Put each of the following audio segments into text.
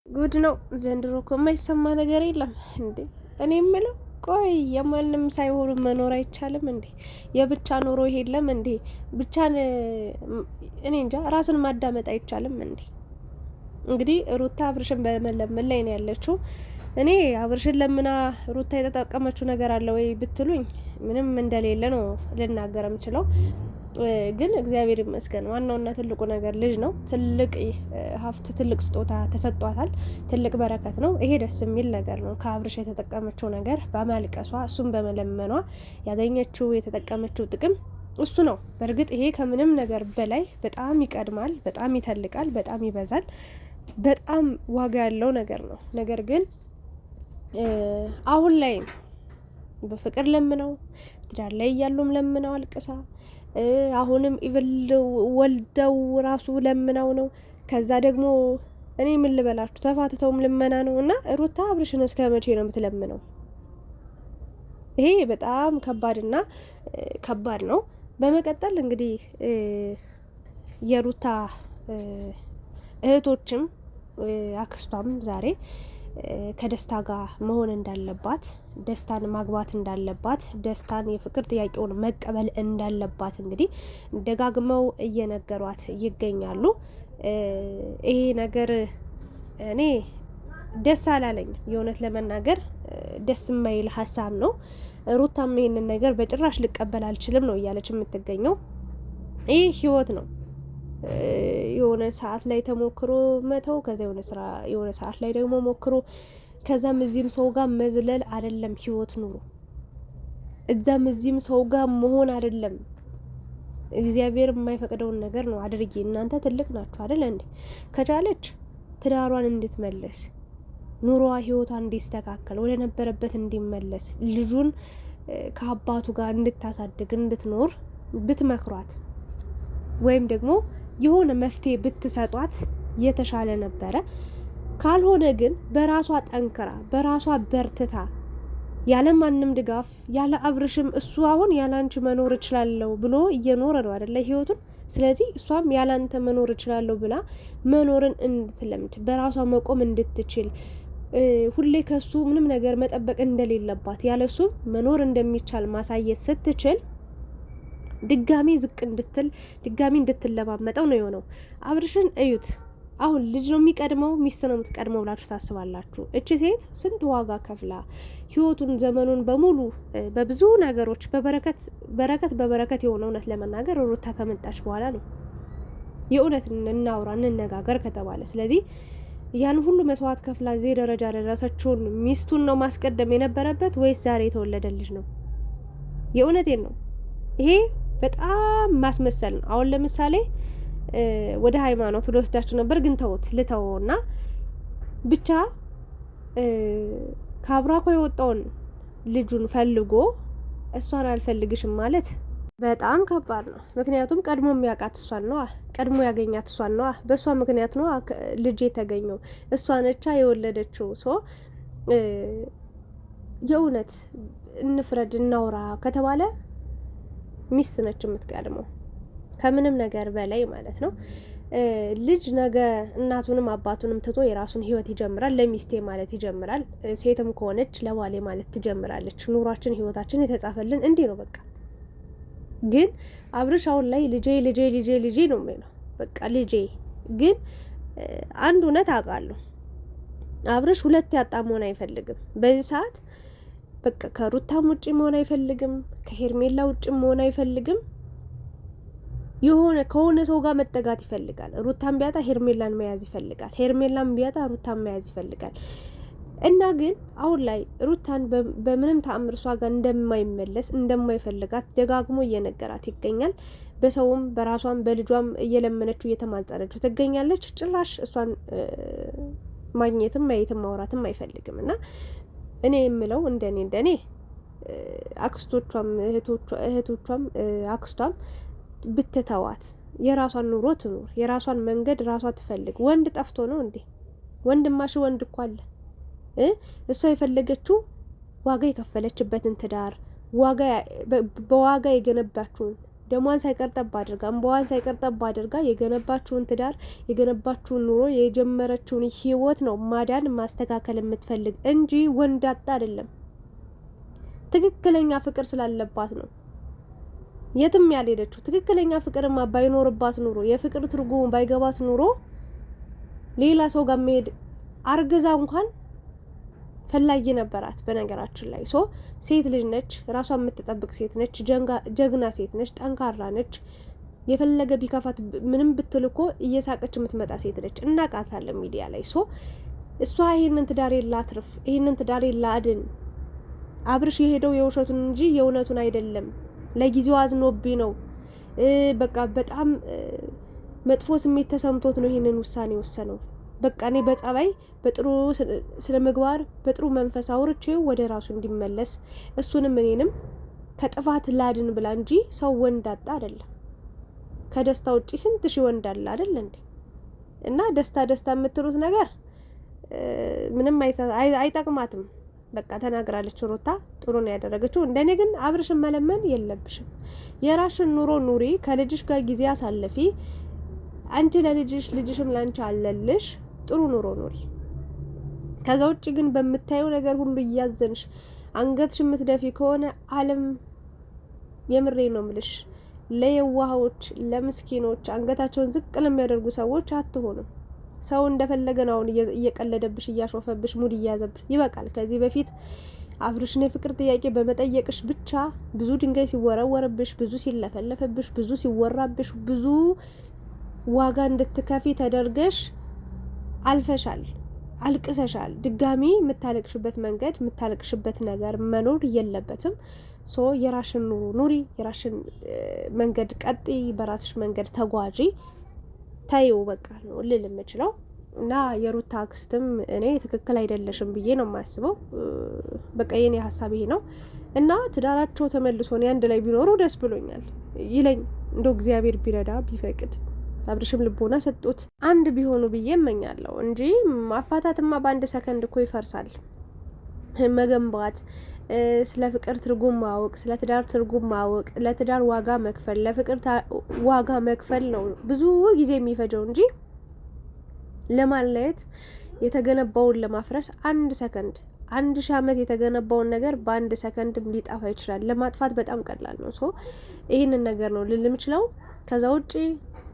ጉድ ነው ዘንድሮ እኮ የማይሰማ ነገር የለም እንዴ። እኔ የምለው ቆይ የማንም ሳይሆኑ መኖር አይቻልም እንዴ? የብቻ ኑሮ የለም እንዴ? ብቻን እኔ እንጃ ራስን ማዳመጥ አይቻልም እንዴ? እንግዲህ ሩታ አብርሽን በመለመን ላይ ነው ያለችው። እኔ አብርሽን ለምና ሩታ የተጠቀመችው ነገር አለ ወይ ብትሉኝ ምንም እንደሌለ ነው ልናገር የምችለው። ግን እግዚአብሔር ይመስገን ዋናውና ትልቁ ነገር ልጅ ነው። ትልቅ ሀብት፣ ትልቅ ስጦታ ተሰጧታል። ትልቅ በረከት ነው። ይሄ ደስ የሚል ነገር ነው። ከአብርሽ የተጠቀመችው ነገር በማልቀሷ እሱም በመለመኗ ያገኘችው የተጠቀመችው ጥቅም እሱ ነው። በእርግጥ ይሄ ከምንም ነገር በላይ በጣም ይቀድማል፣ በጣም ይተልቃል፣ በጣም ይበዛል፣ በጣም ዋጋ ያለው ነገር ነው። ነገር ግን አሁን ላይ በፍቅር ለምነው ትዳር ላይ እያሉም ለምነው አልቅሳ አሁንም ወልደው ራሱ ለምናው ነው። ከዛ ደግሞ እኔ ምን ልበላችሁ ተፋትተውም ልመና ነው። እና ሩታ አብርሽን እስከ መቼ ነው የምትለምነው? ይሄ በጣም ከባድና ከባድ ነው። በመቀጠል እንግዲህ የሩታ እህቶችም አክስቷም ዛሬ ከደስታ ጋር መሆን እንዳለባት፣ ደስታን ማግባት እንዳለባት፣ ደስታን የፍቅር ጥያቄውን መቀበል እንዳለባት እንግዲህ ደጋግመው እየነገሯት ይገኛሉ። ይሄ ነገር እኔ ደስ አላለኝ። የእውነት ለመናገር ደስ የማይል ሀሳብ ነው። ሩታም ይሄንን ነገር በጭራሽ ልቀበል አልችልም ነው እያለች የምትገኘው። ይህ ህይወት ነው። የሆነ ሰዓት ላይ ተሞክሮ መተው፣ ከዛ የሆነ ሰዓት ላይ ደግሞ ሞክሮ ከዛም እዚህም ሰው ጋር መዝለል አይደለም ህይወት ኑሮ። እዛም እዚህም ሰው ጋር መሆን አይደለም። እግዚአብሔር የማይፈቅደውን ነገር ነው አድርጊ። እናንተ ትልቅ ናችሁ አይደል እንዴ? ከቻለች ትዳሯን እንድትመለስ፣ ኑሮዋ ህይወቷ እንዲስተካከል፣ ወደ ነበረበት እንዲመለስ፣ ልጁን ከአባቱ ጋር እንድታሳድግ እንድትኖር ብትመክሯት ወይም ደግሞ የሆነ መፍትሄ ብትሰጧት የተሻለ ነበረ። ካልሆነ ግን በራሷ ጠንክራ በራሷ በርትታ ያለ ማንም ድጋፍ ያለ አብርሽም እሱ አሁን ያለ አንቺ መኖር እችላለሁ ብሎ እየኖረ ነው አይደለ ህይወቱን። ስለዚህ እሷም ያለ አንተ መኖር እችላለሁ ብላ መኖርን እንድትለምድ በራሷ መቆም እንድትችል ሁሌ ከሱ ምንም ነገር መጠበቅ እንደሌለባት ያለሱም መኖር እንደሚቻል ማሳየት ስትችል ድጋሚ ዝቅ እንድትል ድጋሚ እንድትለማመጠው ነው የሆነው። አብርሽን እዩት። አሁን ልጅ ነው የሚቀድመው ሚስት ነው የምትቀድመው ብላችሁ ታስባላችሁ? እቺ ሴት ስንት ዋጋ ከፍላ ህይወቱን ዘመኑን በሙሉ በብዙ ነገሮች በበረከት የሆነ እውነት ለመናገር ሩታ ከመጣች በኋላ ነው። የእውነት እናውራ እንነጋገር ከተባለ ስለዚህ ያን ሁሉ መስዋዕት ከፍላ እዚህ ደረጃ ደረሰችውን ሚስቱን ነው ማስቀደም የነበረበት ወይስ ዛሬ የተወለደ ልጅ ነው? የእውነቴን ነው። ይሄ በጣም ማስመሰል ነው። አሁን ለምሳሌ ወደ ሃይማኖት ልወስዳችሁ ነበር ግን ልተውና ብቻ ከአብራኮ የወጣውን ልጁን ፈልጎ እሷን አልፈልግሽም ማለት በጣም ከባድ ነው። ምክንያቱም ቀድሞ የሚያውቃት እሷን ነዋ፣ ቀድሞ ያገኛት እሷን ነዋ። በእሷ ምክንያት ነዋ ልጅ የተገኘው፣ እሷ ነቻ የወለደችው። የእውነት እንፍረድ እናውራ ከተባለ ሚስት ነች የምትቀድመው ከምንም ነገር በላይ ማለት ነው። ልጅ ነገ እናቱንም አባቱንም ትቶ የራሱን ህይወት ይጀምራል። ለሚስቴ ማለት ይጀምራል። ሴትም ከሆነች ለባሌ ማለት ትጀምራለች። ኑሯችን ህይወታችን የተጻፈልን እንዲህ ነው በቃ። ግን አብርሽ አሁን ላይ ልጄ ነው የሚለው በቃ ልጄ። ግን አንድ እውነት አውቃለሁ፣ አብርሽ ሁለት ያጣ መሆን አይፈልግም በዚህ ሰዓት። በቃ ከሩታም ውጭ መሆን አይፈልግም፣ ከሄርሜላ ውጭ መሆን አይፈልግም። ከሆነ ሰው ጋር መጠጋት ይፈልጋል። ሩታን ቢያጣ ሄርሜላን መያዝ ይፈልጋል፣ ሄርሜላን ቢያጣ ሩታን መያዝ ይፈልጋል። እና ግን አሁን ላይ ሩታን በምንም ተአምር እሷ ጋር እንደማይመለስ እንደማይፈልጋት ደጋግሞ እየነገራት ይገኛል። በሰውም በራሷም በልጇም እየለመነችው እየተማጸነችው ትገኛለች። ጭራሽ እሷን ማግኘትም ማየትም ማውራትም አይፈልግም። እና እኔ የምለው እንደኔ አክስቶቿም እህቶቿም አክስቷም ብትተዋት የራሷን ኑሮ ትኑር፣ የራሷን መንገድ ራሷ ትፈልግ። ወንድ ጠፍቶ ነው እንዴ? ወንድማሽ ወንድ እኮ አለ። እሷ የፈለገችው ዋጋ የከፈለችበትን ትዳር በዋጋ የገነባችውን ደሟን ሳይቀር ጠብ አድርጋ እንባዋን ሳይቀር ጠብ አድርጋ የገነባችውን ትዳር የገነባችውን ኑሮ የጀመረችውን ህይወት ነው ማዳን ማስተካከል የምትፈልግ እንጂ ወንድ አጣ አይደለም። ትክክለኛ ፍቅር ስላለባት ነው የትም ያልሄደችው። ትክክለኛ ፍቅርማ ባይኖርባት ኑሮ የፍቅር ትርጉሙ ባይገባት ኑሮ ሌላ ሰው ጋር መሄድ አርግዛ እንኳን ፈላጊ ነበራት። በነገራችን ላይ ሴት ልጅ ነች፣ ራሷን የምትጠብቅ ሴት ነች፣ ጀግና ሴት ነች፣ ጠንካራ ነች። የፈለገ ቢከፋት ምንም ብትል እኮ እየሳቀች የምትመጣ ሴት ነች። እናቃታለን ሚዲያ ላይ። እሷ ይሄንን ትዳሬ ላትርፍ፣ ይሄንን ትዳሬ ላድን። አብርሽ የሄደው የውሸቱን እንጂ የእውነቱን አይደለም። ለጊዜው አዝኖብኝ ነው፣ በቃ በጣም መጥፎ ስሜት ተሰምቶት ነው ይሄንን ውሳኔ ወሰነው። በቃ እኔ በጸባይ በጥሩ ስለ ምግባር በጥሩ መንፈስ አውርቼው ወደ ራሱ እንዲመለስ እሱንም እኔንም ከጥፋት ላድን ብላ እንጂ ሰው ወንድ አጣ አይደለም። ከደስታ ውጪ ስንት ሺህ ወንድ አለ አይደል እንዴ? እና ደስታ የምትሉት ነገር ምንም አይጠቅማትም። በቃ ተናግራለች ሩታ፣ ጥሩ ነው ያደረገችው። እንደኔ ግን አብርሽን መለመን የለብሽም። የራሽን ኑሮ ኑሪ፣ ከልጅሽ ጋር ጊዜ አሳልፊ። አንቺ ለልጅሽ ልጅሽም ላንቺ አለልሽ፣ ጥሩ ኑሮ ኑሪ። ከዛ ውጪ ግን በምታየው ነገር ሁሉ እያዘንሽ አንገትሽ የምትደፊ ከሆነ ዓለም የምሬ ነው ምልሽ ለየዋሆች ለምስኪኖች አንገታቸውን ዝቅ ለሚያደርጉ ሰዎች አትሆኑም። ሰው እንደፈለገ ነው አሁን እየቀለደብሽ እያሾፈብሽ ሙድ እያዘብሽ ይበቃል። ከዚህ በፊት አብርሽን የፍቅር ጥያቄ በመጠየቅሽ ብቻ ብዙ ድንጋይ ሲወረወርብሽ፣ ብዙ ሲለፈለፈብሽ፣ ብዙ ሲወራብሽ፣ ብዙ ዋጋ እንድትከፊ ተደርገሽ አልፈሻል፣ አልቅሰሻል። ድጋሚ የምታለቅሽበት መንገድ የምታለቅሽበት ነገር መኖር የለበትም። የራሽን ኑሮ ኑሪ፣ የራሽን መንገድ ቀጥ፣ በራስሽ መንገድ ተጓዢ። ታየው በቃ ነው ልል የምችለው። እና የሩታ አክስትም እኔ ትክክል አይደለሽም ብዬ ነው የማስበው። በቃ የኔ ሀሳብ ይሄ ነው። እና ትዳራቸው ተመልሶ ነው አንድ ላይ ቢኖሩ ደስ ብሎኛል ይለኝ እንደው እግዚአብሔር ቢረዳ ቢፈቅድ አብርሽም ልቦና ሰጥቶት አንድ ቢሆኑ ብዬ እመኛለሁ እንጂ ማፋታትማ በአንድ ሰከንድ እኮ ይፈርሳል። መገንባት፣ ስለ ፍቅር ትርጉም ማወቅ፣ ስለ ትዳር ትርጉም ማወቅ፣ ለትዳር ዋጋ መክፈል፣ ለፍቅር ዋጋ መክፈል ነው ብዙ ጊዜ የሚፈጀው እንጂ ለማለየት የተገነባውን ለማፍረስ አንድ ሰከንድ 1000 ዓመት የተገነባውን ነገር በአንድ ሰከንድ ሊጠፋ ይችላል። ለማጥፋት በጣም ቀላል ነው። ይህንን ነገር ነው ልል የምችለው። ከዛ ውጪ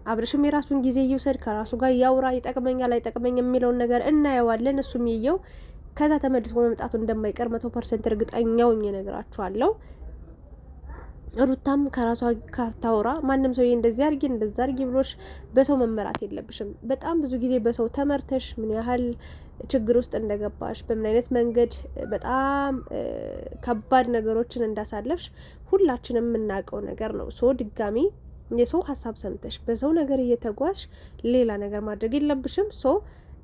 አብርሽም የራሱን ጊዜ ይውሰድ፣ ከራሱ ጋር ያውራ። ይጠቅመኛል አይጠቅመኝ የሚለውን ነገር እናየዋለን። እሱም ይየው። ከዛ ተመልሶ መምጣቱ እንደማይቀር 100% እርግጠኛው እነግራችኋለሁ። ሩታም ከራሷ ካታውራ ማንም ሰው እንደዚህ አርጊ እንደዛ አርጊ ብሎሽ በሰው መመራት የለብሽም። በጣም ብዙ ጊዜ በሰው ተመርተሽ ምን ያህል ችግር ውስጥ እንደገባሽ በምን አይነት መንገድ በጣም ከባድ ነገሮችን እንዳሳለፍሽ ሁላችንም የምናውቀው ነገር ነው። ድጋሚ የሰው ሀሳብ ሰምተሽ በሰው ነገር እየተጓዝሽ ሌላ ነገር ማድረግ የለብሽም።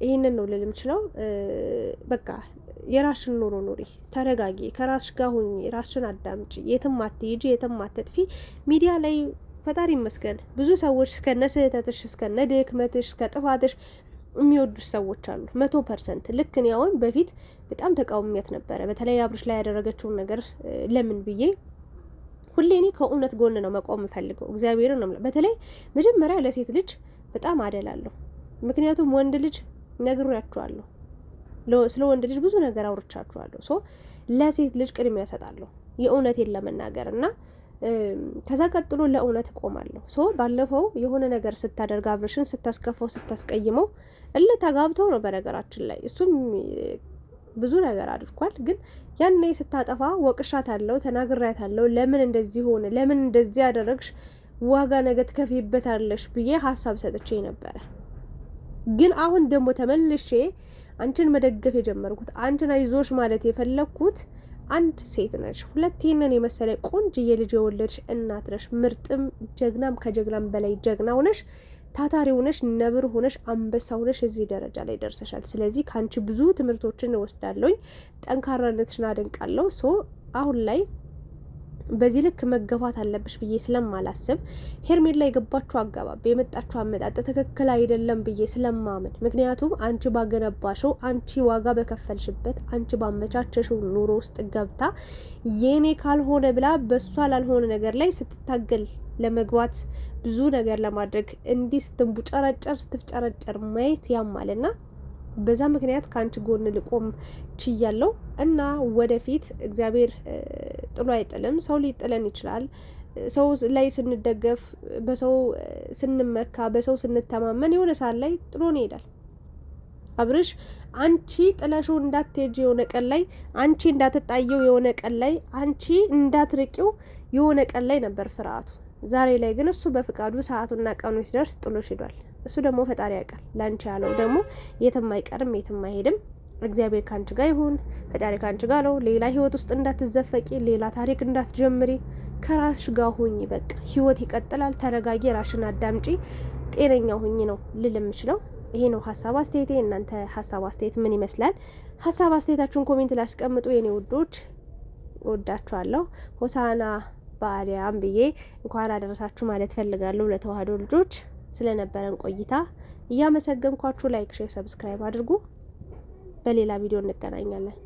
ይህንን ነው ልል የምችለው። በቃ የራስሽን ኑሮ ኑሪ፣ ተረጋጊ፣ ከራስሽ ጋር ሁኚ፣ ራስሽን አዳምጪ፣ የትም አትሄጂ፣ የትም አትጥፊ። ሚዲያ ላይ ፈጣሪ ይመስገን ብዙ ሰዎች እስከነ ስህተትሽ እስከነ ድክመትሽ እስከ ጥፋትሽ የሚወዱሽ ሰዎች አሉ 100%። ልክ እኔ አሁን በፊት በጣም ተቃውሚያት ነበረ፣ በተለይ አብርሽ ላይ ያደረገችውን ነገር ለምን ብዬ ሁሌ እኔ ከእውነት ጎን ነው መቆም ፈልገው እግዚአብሔርን ነው። በተለይ መጀመሪያ ለሴት ልጅ በጣም አደላለሁ። ምክንያቱም ወንድ ልጅ ነግሬያችኋለሁ፣ ስለ ወንድ ልጅ ብዙ ነገር አውርቻችኋለሁ። ለሴት ልጅ ቅድሚያ እሰጣለሁ የእውነቴን ለመናገር እና ከዛ ቀጥሎ ለእውነት እቆማለሁ። ባለፈው የሆነ ነገር ስታደርግ አብርሽን ስታስከፈው ስታስቀይመው ተጋብተው ነው በነገራችን ላይ እሱም ብዙ ነገር አድርጓል። ግን ያኔ ስታጠፋ ወቅሻታለሁ፣ ተናግሬያታለሁ። ለምን እንደዚህ ሆነ፣ ለምን እንደዚህ ያደረግሽ፣ ዋጋ ነገ ትከፊበታለሽ ብዬ ሀሳብ ሰጥቼ ነበረ። ግን አሁን ደግሞ ተመልሼ አንቺን መደገፍ የጀመርኩት አንቺን አይዞሽ ማለት የፈለግኩት አንድ ሴት ነሽ፣ ሁለት ይህንን የመሰለ ቆንጅዬ ልጅ የወለድሽ እናት ነሽ። ምርጥም ጀግናም ከጀግናም በላይ ጀግና ሆነሽ ታታሪ ሆነሽ ነብር ሆነሽ አንበሳ ሆነሽ እዚህ ደረጃ ላይ ደርሰሻል። ስለዚህ ከአንቺ ብዙ ትምህርቶችን እወስዳለሁኝ። ጠንካራነትሽን አደንቃለሁ። አሁን ላይ በዚህ ልክ መገፋት አለብሽ ብዬ ስለማላስብ ሄርሜላ የገባችሁ አገባብ የመጣችሁ አመጣጥ ትክክል አይደለም ብዬ ስለማምን፣ ምክንያቱም አንቺ ባገነባሽው አንቺ ዋጋ በከፈልሽበት አንቺ ባመቻቸሽው ኑሮ ውስጥ ገብታ የኔ ካልሆነ ብላ በሷ ላልሆነ ነገር ላይ ስትታገል ለመግባት ብዙ ነገር ለማድረግ እንዲህ ስትፍጨረጨር ማየት ያማልና በዛ ምክንያት ከአንቺ ጎን ልቆም ችያለሁ እና ወደፊት እግዚአብሔር ጥሎ አይጥልም። ሰው ሊጥለን ይችላል። ሰው ላይ ስንደገፍ፣ በሰው ስንመካ፣ በሰው ስንተማመን የሆነ ሰዓት ላይ ጥሎን ይሄዳል። አብርሽ አንቺ ጥለሽው እንዳትሄጂ የሆነ ቀን ላይ አንቺ እንዳትጣየው የሆነ ቀን ላይ አንቺ እንዳትርቂው የሆነ ቀን ላይ ነበር ፍርሃቱ። ዛሬ ላይ ግን እሱ በፍቃዱ ሰዓቱና ቀኑ ሲደርስ ጥሎሽ ሄዷል። እሱ ደግሞ ፈጣሪ ያውቃል። ላንቺ ያለው ደግሞ የትም አይቀርም፣ የትም አይሄድም። እግዚአብሔር ካንቺ ጋር ይሁን። ፈጣሪ ካንቺ ጋር ነው። ሌላ ህይወት ውስጥ እንዳትዘፈቂ፣ ሌላ ታሪክ እንዳትጀምሪ፣ ከራስሽ ጋር ሁኚ። በቃ ህይወት ይቀጥላል። ተረጋጊ፣ ራሽን አዳምጪ፣ ጤነኛ ሁኚ ነው ልል የምችለው። ይሄ ነው ሀሳብ አስተያየቴ። እናንተ ሀሳብ አስተያየት ምን ይመስላል? ሀሳብ አስተያየታችሁን ኮሜንት ላይ አስቀምጡ። የኔ ውዶች ወዳችኋለሁ። ሆሳና በአርያም ብዬ እንኳን አደረሳችሁ ማለት ፈልጋለሁ ለተዋህዶ ልጆች። ስለነበረን ቆይታ እያመሰገንኳችሁ ላይክ፣ ሼር፣ ሰብስክራይብ አድርጉ። በሌላ ቪዲዮ እንገናኛለን።